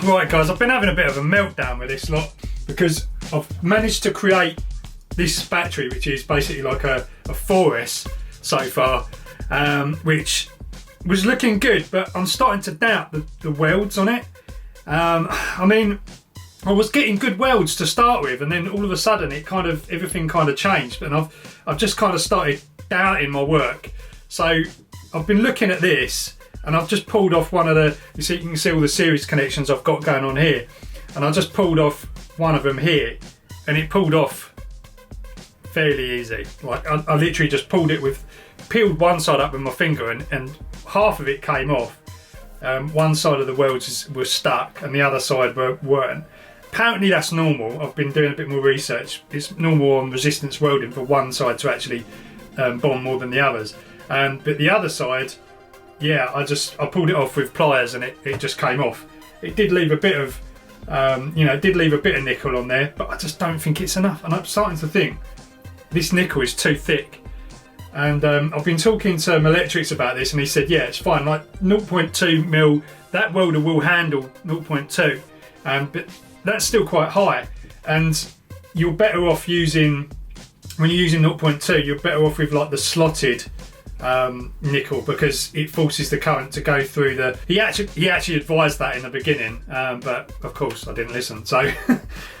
Right guys, I've been having a bit of a meltdown with this lot because I've managed to create this battery, which is basically like a 4S so far, which was looking good, but I'm starting to doubt the welds on it. I mean, I was getting good welds to start with, and then all of a sudden everything kind of changed, and I've just kind of started doubting my work. So I've been looking at this, and I've just pulled off one of the, you can see all the series connections I've got going on here, and I just pulled off one of them here, and it pulled off fairly easy. Like I literally just peeled one side up with my finger, and half of it came off. One side of the welds was stuck and the other side weren't. Apparently that's normal. I've been doing a bit more research. It's normal on resistance welding for one side to actually bond more than the others. But the other side, yeah, I pulled it off with pliers and it just came off. It did leave a bit of, nickel on there, but I just don't think it's enough. And I'm starting to think this nickel is too thick. And I've been talking to Electrics about this, and he said, yeah, it's fine, like 0.2 mil, that welder will handle 0.2, but that's still quite high. And you're better off when you're using 0.2, you're better off with like the slotted nickel, because it forces the current to go through the, he actually advised that in the beginning, but of course I didn't listen. So,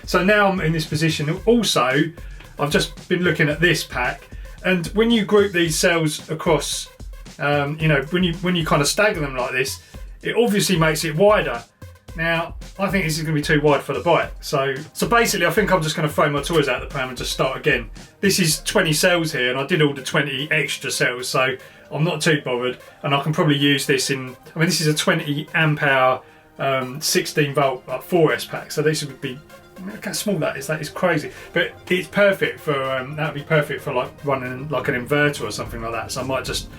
so now I'm in this position. Also, I've just been looking at this pack, and when you group these cells across, when you kind of stagger them like this, it obviously makes it wider. Now, I think this is going to be too wide for the bike. So basically, I think I'm just going to throw my toys out the pram and just start again. This is 20 cells here, and I did all the 20 extra cells, so I'm not too bothered. And I can probably use this in, I mean, this is a 20 amp hour, 16 volt 4S pack. So this would be, look how small that is crazy. But it's perfect for, that would be perfect for like running like an inverter or something like that. So I might just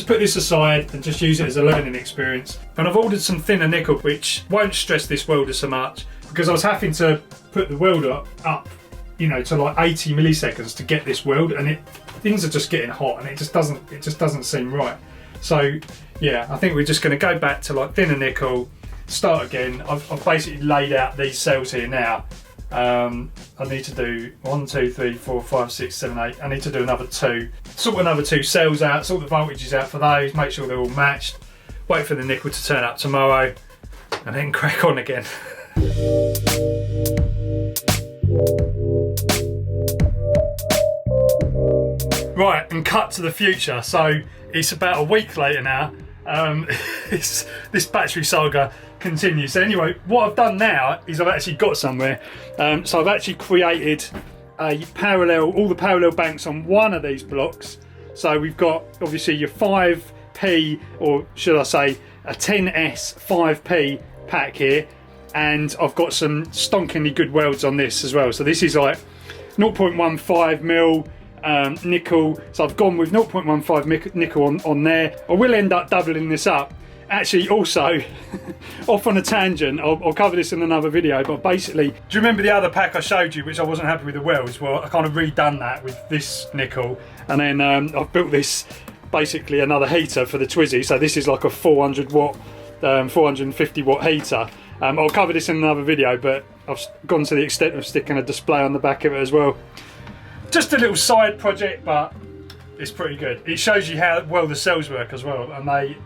put this aside and just use it as a learning experience. And I've ordered some thinner nickel, which won't stress this welder so much, because I was having to put the welder up, to like 80 milliseconds to get this weld, and things are just getting hot, and it just doesn't seem right. So yeah, I think we're just going to go back to like thinner nickel, start again. I've basically laid out these cells here now. I need to do 1, 2, 3, 4, 5, 6, 7, 8. I need to do another 2. Sort another 2 cells out, sort the voltages out for those, make sure they're all matched. Wait for the nickel to turn up tomorrow, and then crack on again. Right, and cut to the future. So it's about a week later now. This battery saga continues. So anyway, what I've done now is I've actually got somewhere. So I've actually created all the parallel banks on one of these blocks. So we've got obviously your 5p, or should I say a 10S 5p pack here, and I've got some stonkingly good welds on this as well. So this is like 0.15 mil nickel, so I've gone with 0.15 nickel on there. I will end up doubling this up. Actually, also, off on a tangent, I'll cover this in another video, but basically, do you remember the other pack I showed you, which I wasn't happy with the welds? Well, I kind of redone that with this nickel, and then I've built this, basically another heater for the Twizy. So this is like a 400 watt, 450 watt heater. I'll cover this in another video, but I've gone to the extent of sticking a display on the back of it as well. Just a little side project, but it's pretty good. It shows you how well the cells work as well, and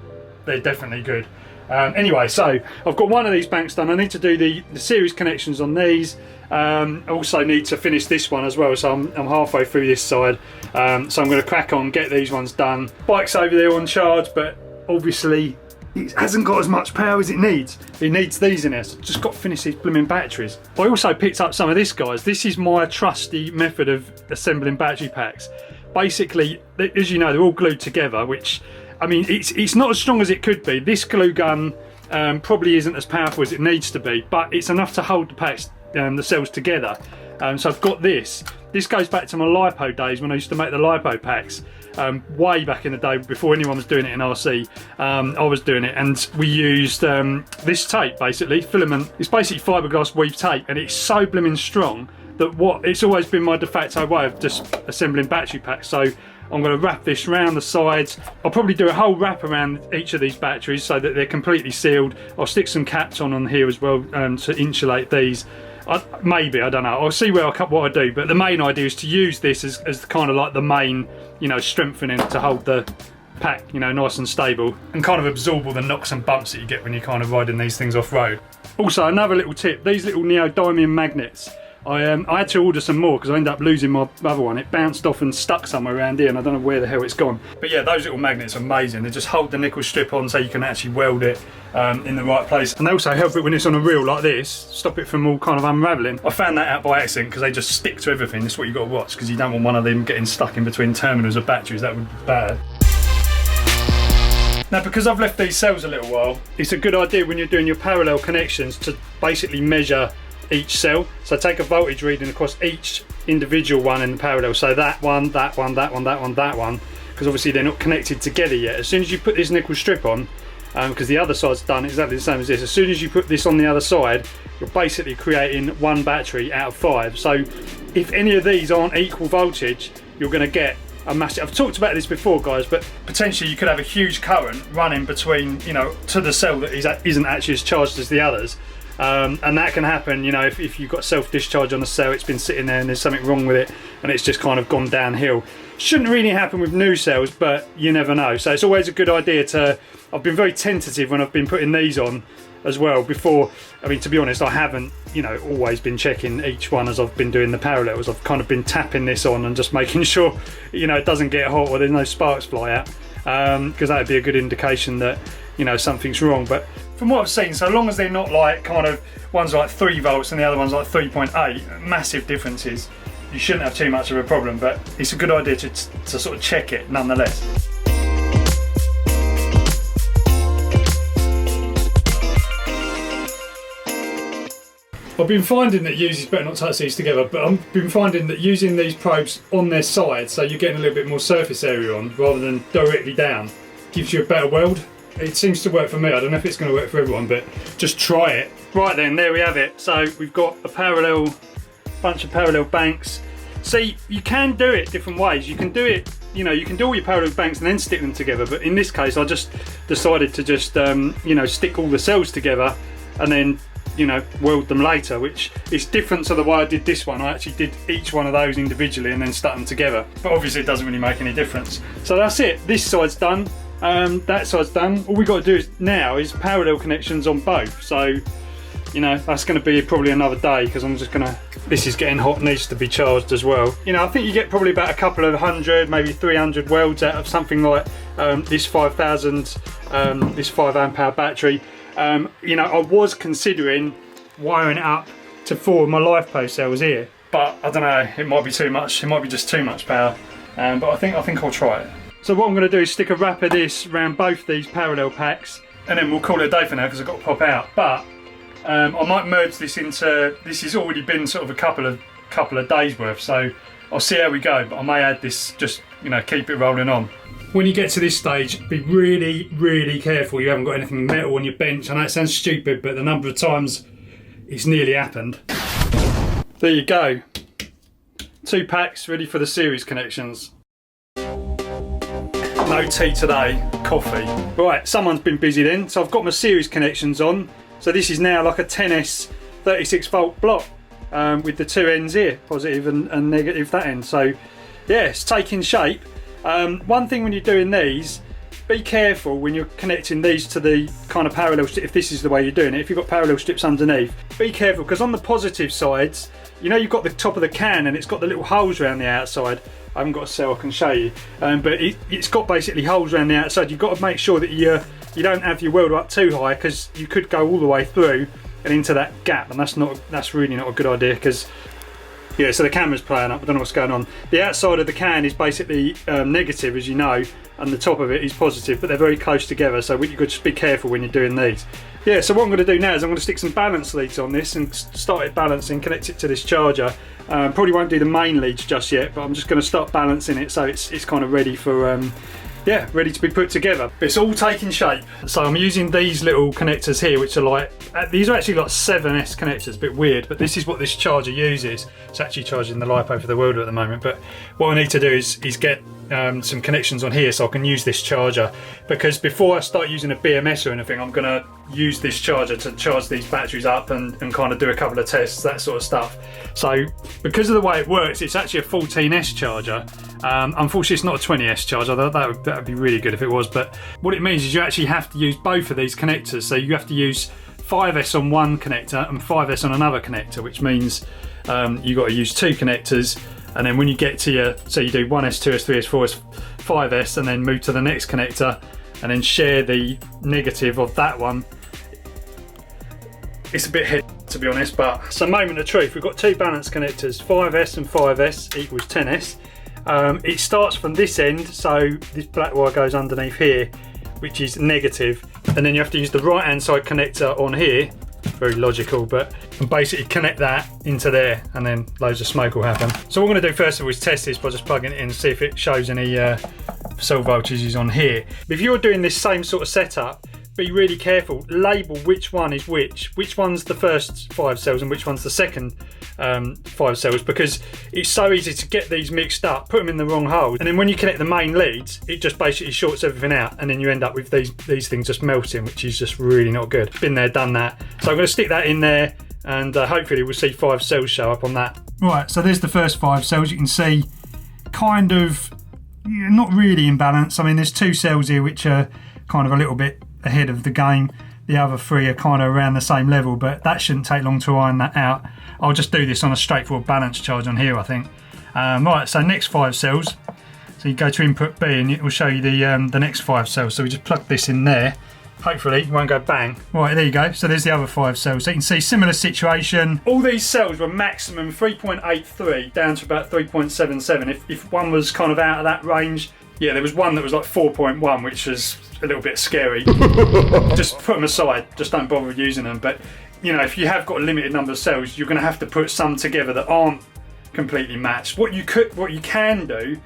they're definitely good. Anyway, so I've got one of these banks done. I need to do the series connections on these. I also need to finish this one as well, so I'm halfway through this side. So I'm going to crack on, get these ones done. Bike's over there on charge, but obviously it hasn't got as much power as it needs. It needs these in there, so I've just got to finish these blooming batteries. I also picked up some of this, guys. This is my trusty method of assembling battery packs. Basically, as you know, they're all glued together, which, I mean, it's not as strong as it could be. This glue gun probably isn't as powerful as it needs to be, but it's enough to hold the packs, the cells together. So I've got this. This goes back to my LiPo days when I used to make the LiPo packs. Way back in the day, before anyone was doing it in RC, I was doing it, and we used this tape, basically filament. It's basically fiberglass weave tape, and it's so blooming strong that it's always been my de facto way of just assembling battery packs. So I'm going to wrap this round the sides. I'll probably do a whole wrap around each of these batteries so that they're completely sealed. I'll stick some caps on here as well to insulate these. Maybe, I don't know. I'll see what I do, but the main idea is to use this as kind of like the main, you know, strengthening to hold the pack, you know, nice and stable, and kind of absorb all the knocks and bumps that you get when you're kind of riding these things off road. Also, another little tip, these little neodymium magnets, I had to order some more because I ended up losing my other one. It bounced off and stuck somewhere around here and I don't know where the hell it's gone. But yeah, those little magnets are amazing. They just hold the nickel strip on so you can actually weld it in the right place. And they also help it when it's on a reel like this, stop it from all kind of unravelling. I found that out by accident because they just stick to everything. That's what you got to watch, because you don't want one of them getting stuck in between terminals of batteries. That would be bad. Now, because I've left these cells a little while, it's a good idea when you're doing your parallel connections to basically measure each cell. So take a voltage reading across each individual one in the parallel. So that one, that one, that one, that one, that one, because obviously they're not connected together yet. As soon as you put this nickel strip on, because the other side's done exactly the same as this, as soon as you put this on the other side, you're basically creating one battery out of 5. So if any of these aren't equal voltage, you're going to get a massive, I've talked about this before, guys, but potentially you could have a huge current running between, you know, to the cell that isn't actually as charged as the others. And that can happen, you know, if you've got self-discharge on a cell, it's been sitting there and there's something wrong with it and it's just kind of gone downhill. Shouldn't really happen with new cells, but you never know. So it's always a good idea to, I've been very tentative when I've been putting these on as well before. I mean, to be honest, I haven't, you know, always been checking each one as I've been doing the parallels. I've kind of been tapping this on and just making sure, you know, it doesn't get hot or there's no sparks fly out, because that would be a good indication that, you know, something's wrong. But from what I've seen, so long as they're not like kind of, one's like 3 volts and the other one's like 3.8, massive differences, you shouldn't have too much of a problem. But it's a good idea to sort of check it nonetheless. I've been finding that it's better not to touch these together, but I've been finding that using these probes on their side, so you're getting a little bit more surface area on rather than directly down, gives you a better weld. It seems to work for me. I don't know if it's going to work for everyone, but just try it. Right then, there we have it. So we've got a bunch of parallel banks. See, you can do it different ways. You can do it, you know, you can do all your parallel banks and then stick them together. But in this case, I just decided to just, you know, stick all the cells together and then, you know, weld them later, which is different to the way I did this one. I actually did each one of those individually and then stuck them together. But obviously it doesn't really make any difference. So that's it. This side's done. That side's done. All we've got to do now is parallel connections on both. So, you know, that's going to be probably another day, because I'm just going to, this is getting hot, needs to be charged as well. You know, I think you get probably about a couple of 100, maybe 300 welds out of something like this 5000, this 5 amp hour battery. You know, I was considering wiring it up to 4 of my LiFePo cells here, but I don't know, it might be too much. It might be just too much power. But I think I'll try it. So what I'm going to do is stick a wrap of this around both these parallel packs, and then we'll call it a day for now because I've got to pop out. But I might merge this into, this has already been sort of a couple of days worth, so I'll see how we go. But I may add this, just, you know, keep it rolling on. When you get to this stage, be really, really careful you haven't got anything metal on your bench. I know it sounds stupid, but the number of times it's nearly happened. There you go. 2 packs ready for the series connections. No tea today, coffee. Right, someone's been busy then. So I've got my series connections on. So this is now like a 10S 36 volt block with the 2 ends here, positive and negative that end. So yeah, it's taking shape. One thing when you're doing these, be careful when you're connecting these to the kind of parallel strip, if this is the way you're doing it, if you've got parallel strips underneath, be careful, because on the positive sides, you know, you've got the top of the can and it's got the little holes around the outside. I haven't got a cell I can show you, but it's got basically holes around the outside. You've got to make sure that you don't have your welder up too high, because you could go all the way through and into that gap, and that's really not a good idea, because yeah, so the camera's playing up, I don't know what's going on. The outside of the can is basically negative, as you know, and the top of it is positive, but they're very close together, so you've got to just be careful when you're doing these. Yeah, so what I'm going to do now is I'm going to stick some balance leads on this and start it balancing, connect it to this charger. Probably won't do the main leads just yet, but I'm just going to start balancing it so it's kind of ready for yeah, ready to be put together. It's all taking shape. So I'm using these little connectors here, which are like, these are actually like 7S connectors, a bit weird, but this is what this charger uses. It's actually charging the LiPo for the welder at the moment, but what I need to do is get some connections on here so I can use this charger, because before I start using a BMS or anything, I'm going to use this charger to charge these batteries up and kind of do a couple of tests, that sort of stuff. So because of the way it works, it's actually a 14S charger. Unfortunately, it's not a 20S charger. That would be really good if it was, but what it means is you actually have to use both of these connectors. So you have to use 5S on one connector and 5S on another connector, which means you've got to use two connectors. And then when you get to your, so you do 1S, 2S, 3S, 4S, 5S, and then move to the next connector and then share the negative of that one. It's a bit heavy, to be honest, but it's a moment of truth. We've got two balance connectors, 5S and 5S equals 10S. It starts from this end, so this black wire goes underneath here, which is negative, and then you have to use the right hand side connector on here. Very logical, but basically connect that into there, and then loads of smoke will happen. So what we're going to do first of all is test this by just plugging it in and see if it shows any cell voltages on here. If you're doing this same sort of setup, be really careful. Label which one is which one's the first 5 cells and which one's the second 5 cells, because it's so easy to get these mixed up, put them in the wrong hole, and then when you connect the main leads, it just basically shorts everything out, and then you end up with these things just melting, which is just really not good. Been there, done that. So I'm going to stick that in there, and hopefully we'll see 5 cells show up on that. Right, so there's the first 5 cells. You can see kind of not really in balance. I mean, there's 2 cells here which are kind of a little bit ahead of the game. The other 3 are kind of around the same level, but that shouldn't take long to iron that out. I'll just do this on a straightforward balance charge on here, I think. Right, so next 5 cells. So you go to input B and it will show you the next 5 cells. So we just plug this in there. Hopefully it won't go bang. Right, there you go. So there's the other 5 cells. So you can see similar situation. All these cells were maximum 3.83 down to about 3.77. If one was kind of out of that range, yeah, there was one that was like 4.1, which was a little bit scary. Just put them aside, just don't bother using them. But you know, if you have got a limited number of cells, you're going to have to put some together that aren't completely matched. What you can do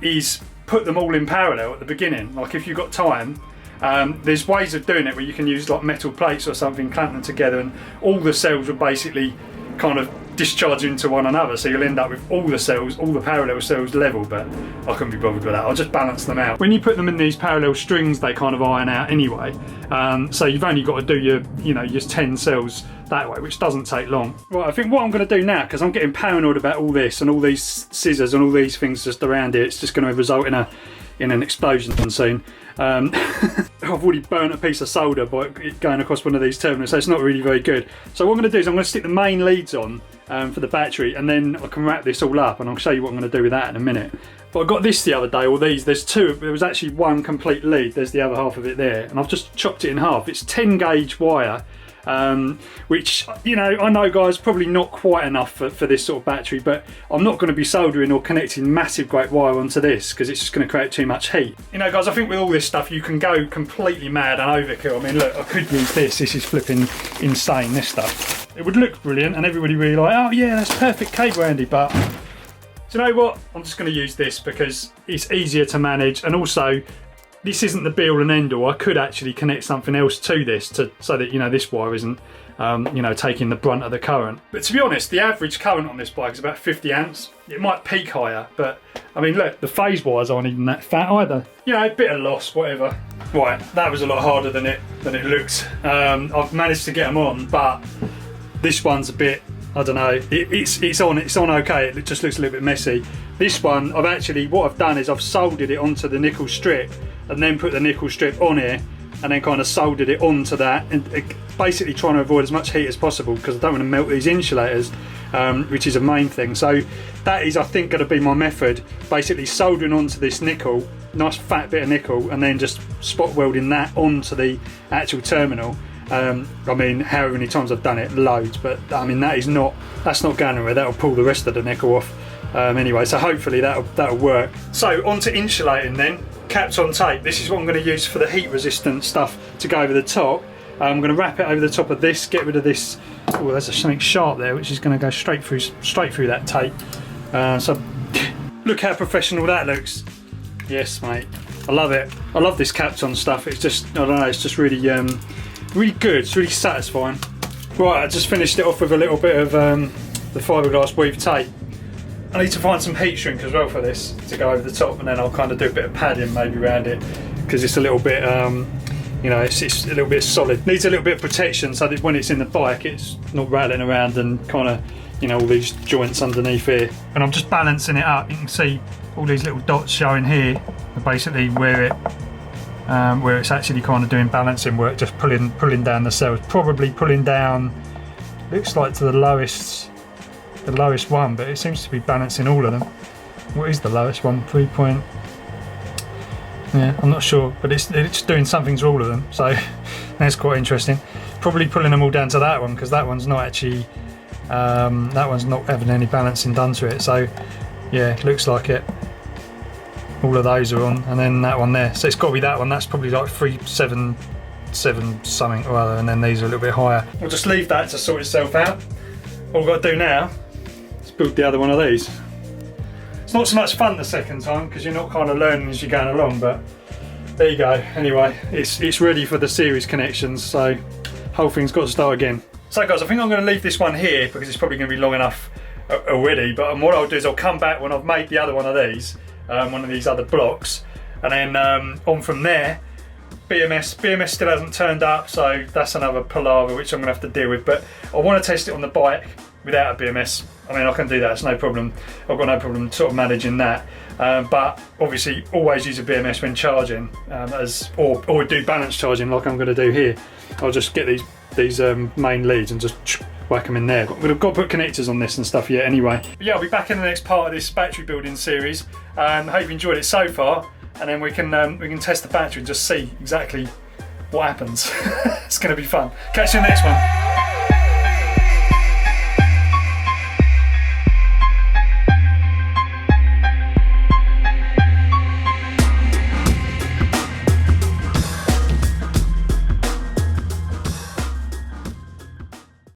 is put them all in parallel at the beginning. Like if you've got time, there's ways of doing it where you can use like metal plates or something, clamp them together, and all the cells will basically kind of discharge into one another, so you'll end up with all the cells, all the parallel cells level, but I couldn't be bothered with that. I'll just balance them out. When you put them in these parallel strings, they kind of iron out anyway, so you've only got to do your 10 cells that way, which doesn't take long. Right, I think what I'm going to do now, because I'm getting paranoid about all this and all these scissors and all these things just around here, it's just going to result in an explosion soon. I've already burnt a piece of solder by going across one of these terminals, so it's not really very good. So what I'm going to do is I'm going to stick the main leads on for the battery, and then I can wrap this all up, and I'll show you what I'm going to do with that in a minute. But I got this the other day, or these, there's 2, there was actually 1 complete lead, there's the other half of it there, and I've just chopped it in half. It's 10 gauge wire, which, you know, I know guys, probably not quite enough for this sort of battery, but I'm not going to be soldering or connecting massive great wire onto this, because it's just going to create too much heat. You know guys, I think with all this stuff you can go completely mad and overkill. I mean look, I could use this is flipping insane, this stuff. It would look brilliant and everybody really like, oh yeah, that's perfect cable Andy, but do you know what, I'm just going to use this because it's easier to manage, and also this isn't the be all and end all. I could actually connect something else to this so that, you know, this wire isn't taking the brunt of the current. But to be honest, the average current on this bike is about 50 amps. It might peak higher, but I mean look, the phase wires aren't even that fat either. You know, a bit of loss, whatever. Right, that was a lot harder than it looks. I've managed to get them on, but this one's a bit, I don't know, it's on okay, it just looks a little bit messy. This one, what I've done is I've soldered it onto the nickel strip and then put the nickel strip on here and then kind of soldered it onto that, and basically trying to avoid as much heat as possible because I don't want to melt these insulators, which is a main thing. So that is, I think, going to be my method, basically soldering onto this nickel, nice fat bit of nickel, and then just spot welding that onto the actual terminal. I mean, however many times I've done it, loads, but I mean that's not going anywhere. That'll pull the rest of the nickel off anyway, so hopefully that'll work. So onto insulating then, caps on tape. This is what I'm going to use for the heat resistant stuff to go over the top. I'm going to wrap it over the top of this, get rid of this, oh there's something sharp there which is going to go straight through that tape. So look how professional that looks. Yes mate, I love it. I love this caps on stuff. It's just, I don't know, it's just really really good, it's really satisfying. Right, I just finished it off with a little bit of the fiberglass weave tape. I need to find some heat shrink as well for this to go over the top, and then I'll kind of do a bit of padding maybe around it, because it's a little bit, you know, it's a little bit solid. Needs a little bit of protection so that when it's in the bike it's not rattling around and kind of, you know, all these joints underneath here. And I'm just balancing it up. You can see all these little dots showing here are basically where it's actually kind of doing balancing work, just pulling down the cells, probably pulling down, looks like to the lowest one, but it seems to be balancing all of them. What is the lowest one? 3 point. Yeah, I'm not sure, but it's doing something to all of them, so that's quite interesting. Probably pulling them all down to that one, because that one's not actually that one's not having any balancing done to it. So yeah, it looks like it. All of those are on, and then that one there. So it's got to be that one. That's probably like 377 something or other, and then these are a little bit higher. We'll just leave that to sort itself out. All we've got to do now is build the other one of these. It's not so much fun the second time because you're not kind of learning as you're going along, but there you go. Anyway, it's ready for the series connections, so whole thing's got to start again. So guys, I think I'm going to leave this one here because it's probably going to be long enough already, but what I'll do is I'll come back when I've made the other one of these, one of these other blocks, and then on from there. BMS still hasn't turned up, so that's another palaver which I'm going to have to deal with, but I want to test it on the bike without a BMS. I mean, I can do that, it's no problem. I've got no problem sort of managing that, but obviously always use a BMS when charging, or do balance charging like I'm going to do here. I'll just get these main leads and just whack them in there. We've got to put connectors on this and stuff yet anyway. But yeah, I'll be back in the next part of this battery building series. Hope you enjoyed it so far, and then we can test the battery and just see exactly what happens. It's going to be fun. Catch you in the next one.